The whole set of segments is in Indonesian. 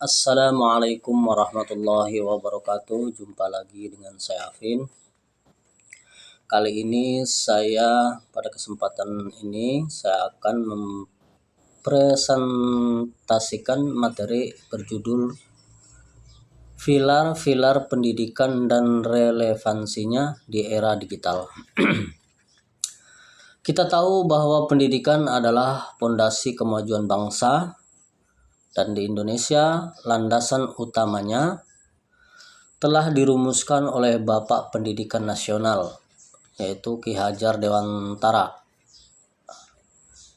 Assalamualaikum warahmatullahi wabarakatuh. Jumpa lagi dengan saya Afin. Kali ini pada kesempatan ini saya akan mempresentasikan materi berjudul Pilar-pilar pendidikan dan relevansinya di era digital. Kita tahu bahwa pendidikan adalah pondasi kemajuan bangsa. Dan di Indonesia, landasan utamanya telah dirumuskan oleh Bapak Pendidikan Nasional, yaitu Ki Hajar Dewantara.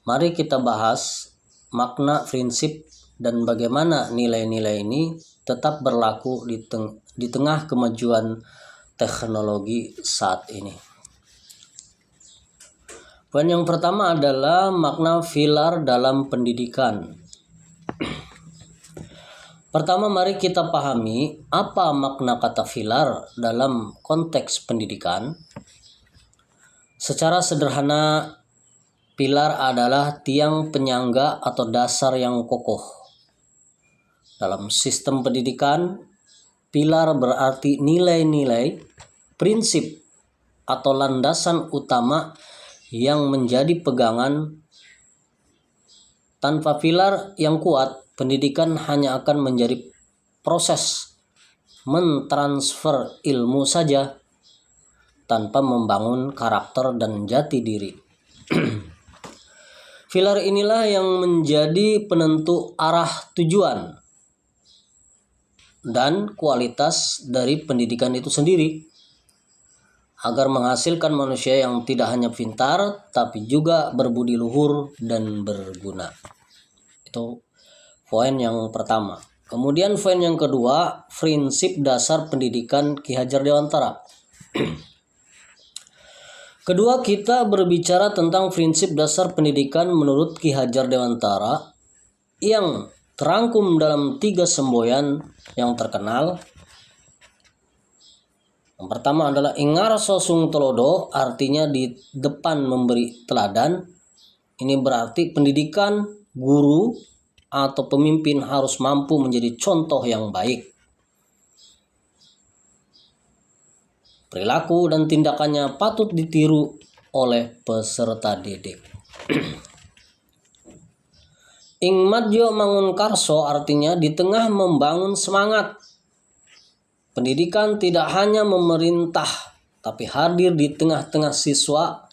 Mari kita bahas makna, prinsip, dan bagaimana nilai-nilai ini tetap berlaku di tengah kemajuan teknologi saat ini. Poin yang pertama adalah makna pilar dalam pendidikan. Pertama, mari kita pahami apa makna kata pilar dalam konteks pendidikan. Secara sederhana, pilar adalah tiang penyangga atau dasar yang kokoh. Dalam sistem pendidikan, pilar berarti nilai-nilai, prinsip, atau landasan utama yang menjadi pegangan. Tanpa pilar yang kuat, pendidikan hanya akan menjadi proses mentransfer ilmu saja tanpa membangun karakter dan jati diri. Pilar inilah yang menjadi penentu arah, tujuan, dan kualitas dari pendidikan itu sendiri, agar menghasilkan manusia yang tidak hanya pintar tapi juga berbudi luhur dan berguna. Itu poin yang pertama. Kemudian poin yang kedua, prinsip dasar pendidikan Ki Hajar Dewantara. Kedua, kita berbicara tentang prinsip dasar pendidikan menurut Ki Hajar Dewantara yang terangkum dalam 3 semboyan yang terkenal. Yang pertama adalah Ingarso Sung Tulodo, artinya di depan memberi teladan. Ini berarti pendidikan, guru, atau pemimpin harus mampu menjadi contoh yang baik. Perilaku dan tindakannya patut ditiru oleh peserta didik. Ingmadjo Mangun Karso, artinya di tengah membangun semangat. Pendidikan tidak hanya memerintah, tapi hadir di tengah-tengah siswa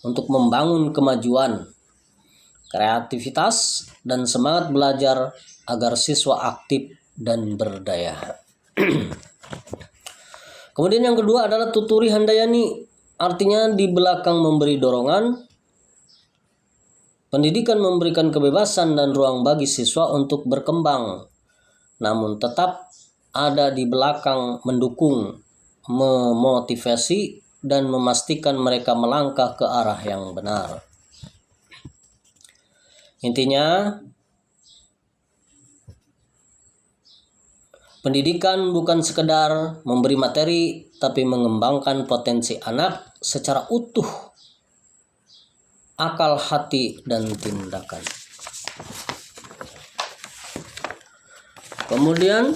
untuk membangun kemajuan, kreativitas, dan semangat belajar agar siswa aktif dan berdaya. Kemudian yang kedua adalah Tuturi Handayani, artinya di belakang memberi dorongan, pendidikan memberikan kebebasan dan ruang bagi siswa untuk berkembang, namun tetap ada di belakang mendukung, memotivasi, dan memastikan mereka melangkah ke arah yang benar. Intinya, pendidikan bukan sekedar memberi materi, tapi mengembangkan potensi anak secara utuh, akal, hati, dan tindakan. Kemudian,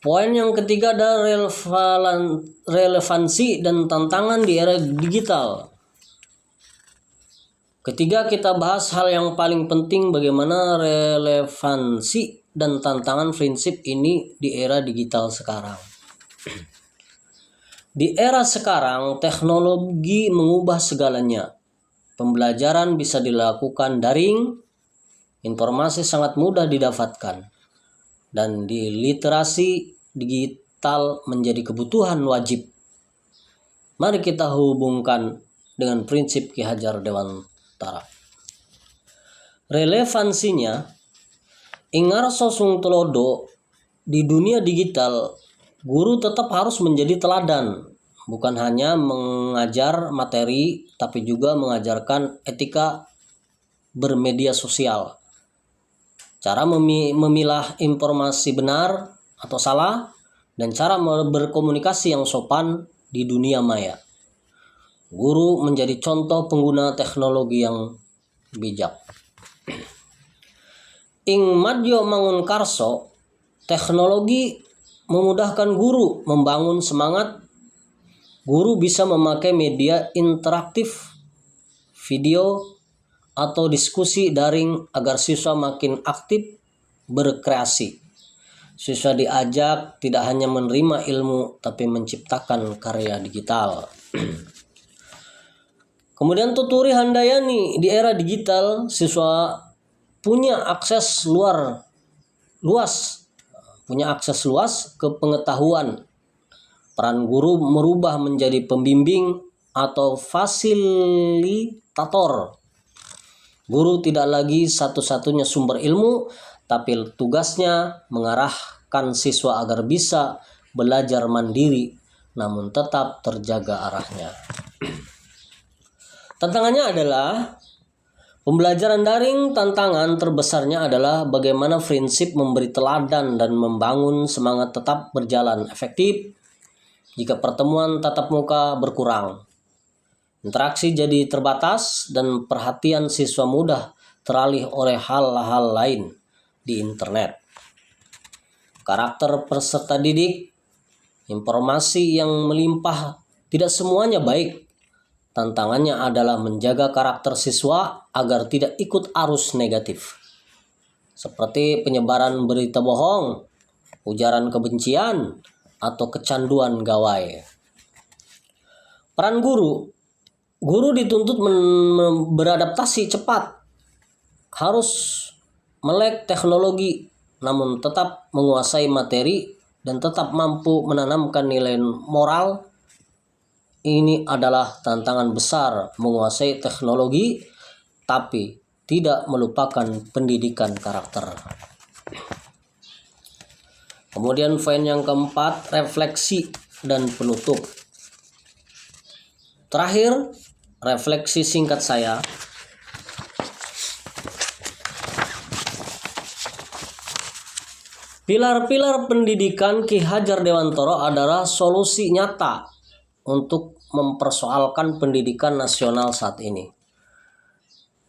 poin yang ketiga adalah relevansi dan tantangan di era digital. Ketiga, kita bahas hal yang paling penting, bagaimana relevansi dan tantangan prinsip ini di era digital sekarang. Di era sekarang, teknologi mengubah segalanya. Pembelajaran bisa dilakukan daring, informasi sangat mudah didapatkan, dan di literasi digital menjadi kebutuhan wajib. Mari kita hubungkan dengan prinsip Ki Hajar Dewantara. Relevansinya, Ingarso Sung Tulodo, di dunia digital, guru tetap harus menjadi teladan, bukan hanya mengajar materi, tapi juga mengajarkan etika bermedia sosial, cara memilah informasi benar atau salah, dan cara berkomunikasi yang sopan di dunia maya. Guru menjadi contoh pengguna teknologi yang bijak. ing madyo mangun karso, teknologi memudahkan guru membangun semangat. Guru bisa memakai media interaktif, video, atau diskusi daring agar siswa makin aktif berkreasi. Siswa diajak tidak hanya menerima ilmu tapi menciptakan karya digital. Kemudian tuturi handayani, di era digital siswa punya akses luas ke pengetahuan. Peran guru merubah menjadi pembimbing atau fasilitator. Guru tidak lagi satu-satunya sumber ilmu, tapi tugasnya mengarahkan siswa agar bisa belajar mandiri namun tetap terjaga arahnya. Tantangannya adalah pembelajaran daring. Tantangan terbesarnya adalah bagaimana prinsip memberi teladan dan membangun semangat tetap berjalan efektif jika pertemuan tatap muka berkurang. Interaksi jadi terbatas dan perhatian siswa mudah teralih oleh hal-hal lain di internet. Karakter peserta didik, informasi yang melimpah tidak semuanya baik. Tantangannya adalah menjaga karakter siswa agar tidak ikut arus negatif, seperti penyebaran berita bohong, ujaran kebencian, atau kecanduan gawai. Peran guru dituntut beradaptasi cepat, harus melek teknologi, namun tetap menguasai materi dan tetap mampu menanamkan nilai moral. Ini adalah tantangan besar, menguasai teknologi tapi tidak melupakan pendidikan karakter. Kemudian poin yang keempat, refleksi dan penutup. Terakhir, refleksi singkat saya. Pilar-pilar pendidikan Ki Hajar Dewantara adalah solusi nyata untuk mempersoalkan pendidikan nasional saat ini.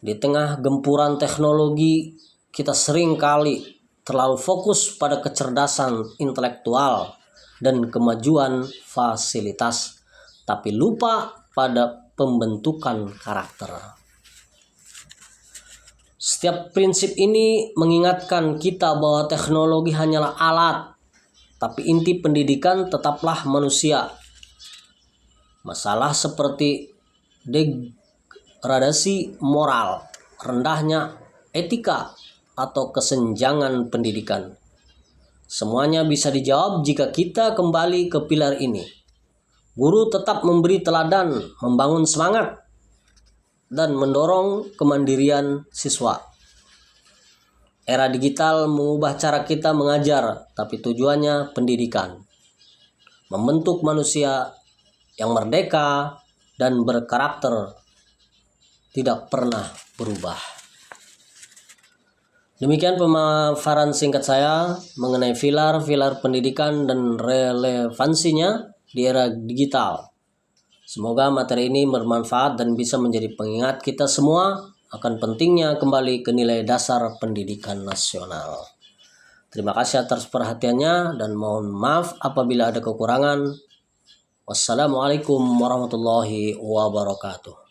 Di tengah gempuran teknologi, kita sering kali terlalu fokus pada kecerdasan intelektual dan kemajuan fasilitas, tapi lupa pada pembentukan karakter. Setiap prinsip ini mengingatkan kita bahwa teknologi hanyalah alat, tapi inti pendidikan tetaplah manusia. Masalah seperti degradasi moral, rendahnya etika, atau kesenjangan pendidikan, semuanya bisa dijawab jika kita kembali ke pilar ini. Guru tetap memberi teladan, membangun semangat, dan mendorong kemandirian siswa. Era digital mengubah cara kita mengajar, tapi tujuannya pendidikan. Membentuk manusia yang merdeka dan berkarakter tidak pernah berubah. Demikian pemaparan singkat saya mengenai pilar-pilar pendidikan dan relevansinya di era digital. Semoga materi ini bermanfaat dan bisa menjadi pengingat kita semua akan pentingnya kembali ke nilai dasar pendidikan nasional. Terima kasih atas perhatiannya dan mohon maaf apabila ada kekurangan. Wassalamualaikum warahmatullahi wabarakatuh.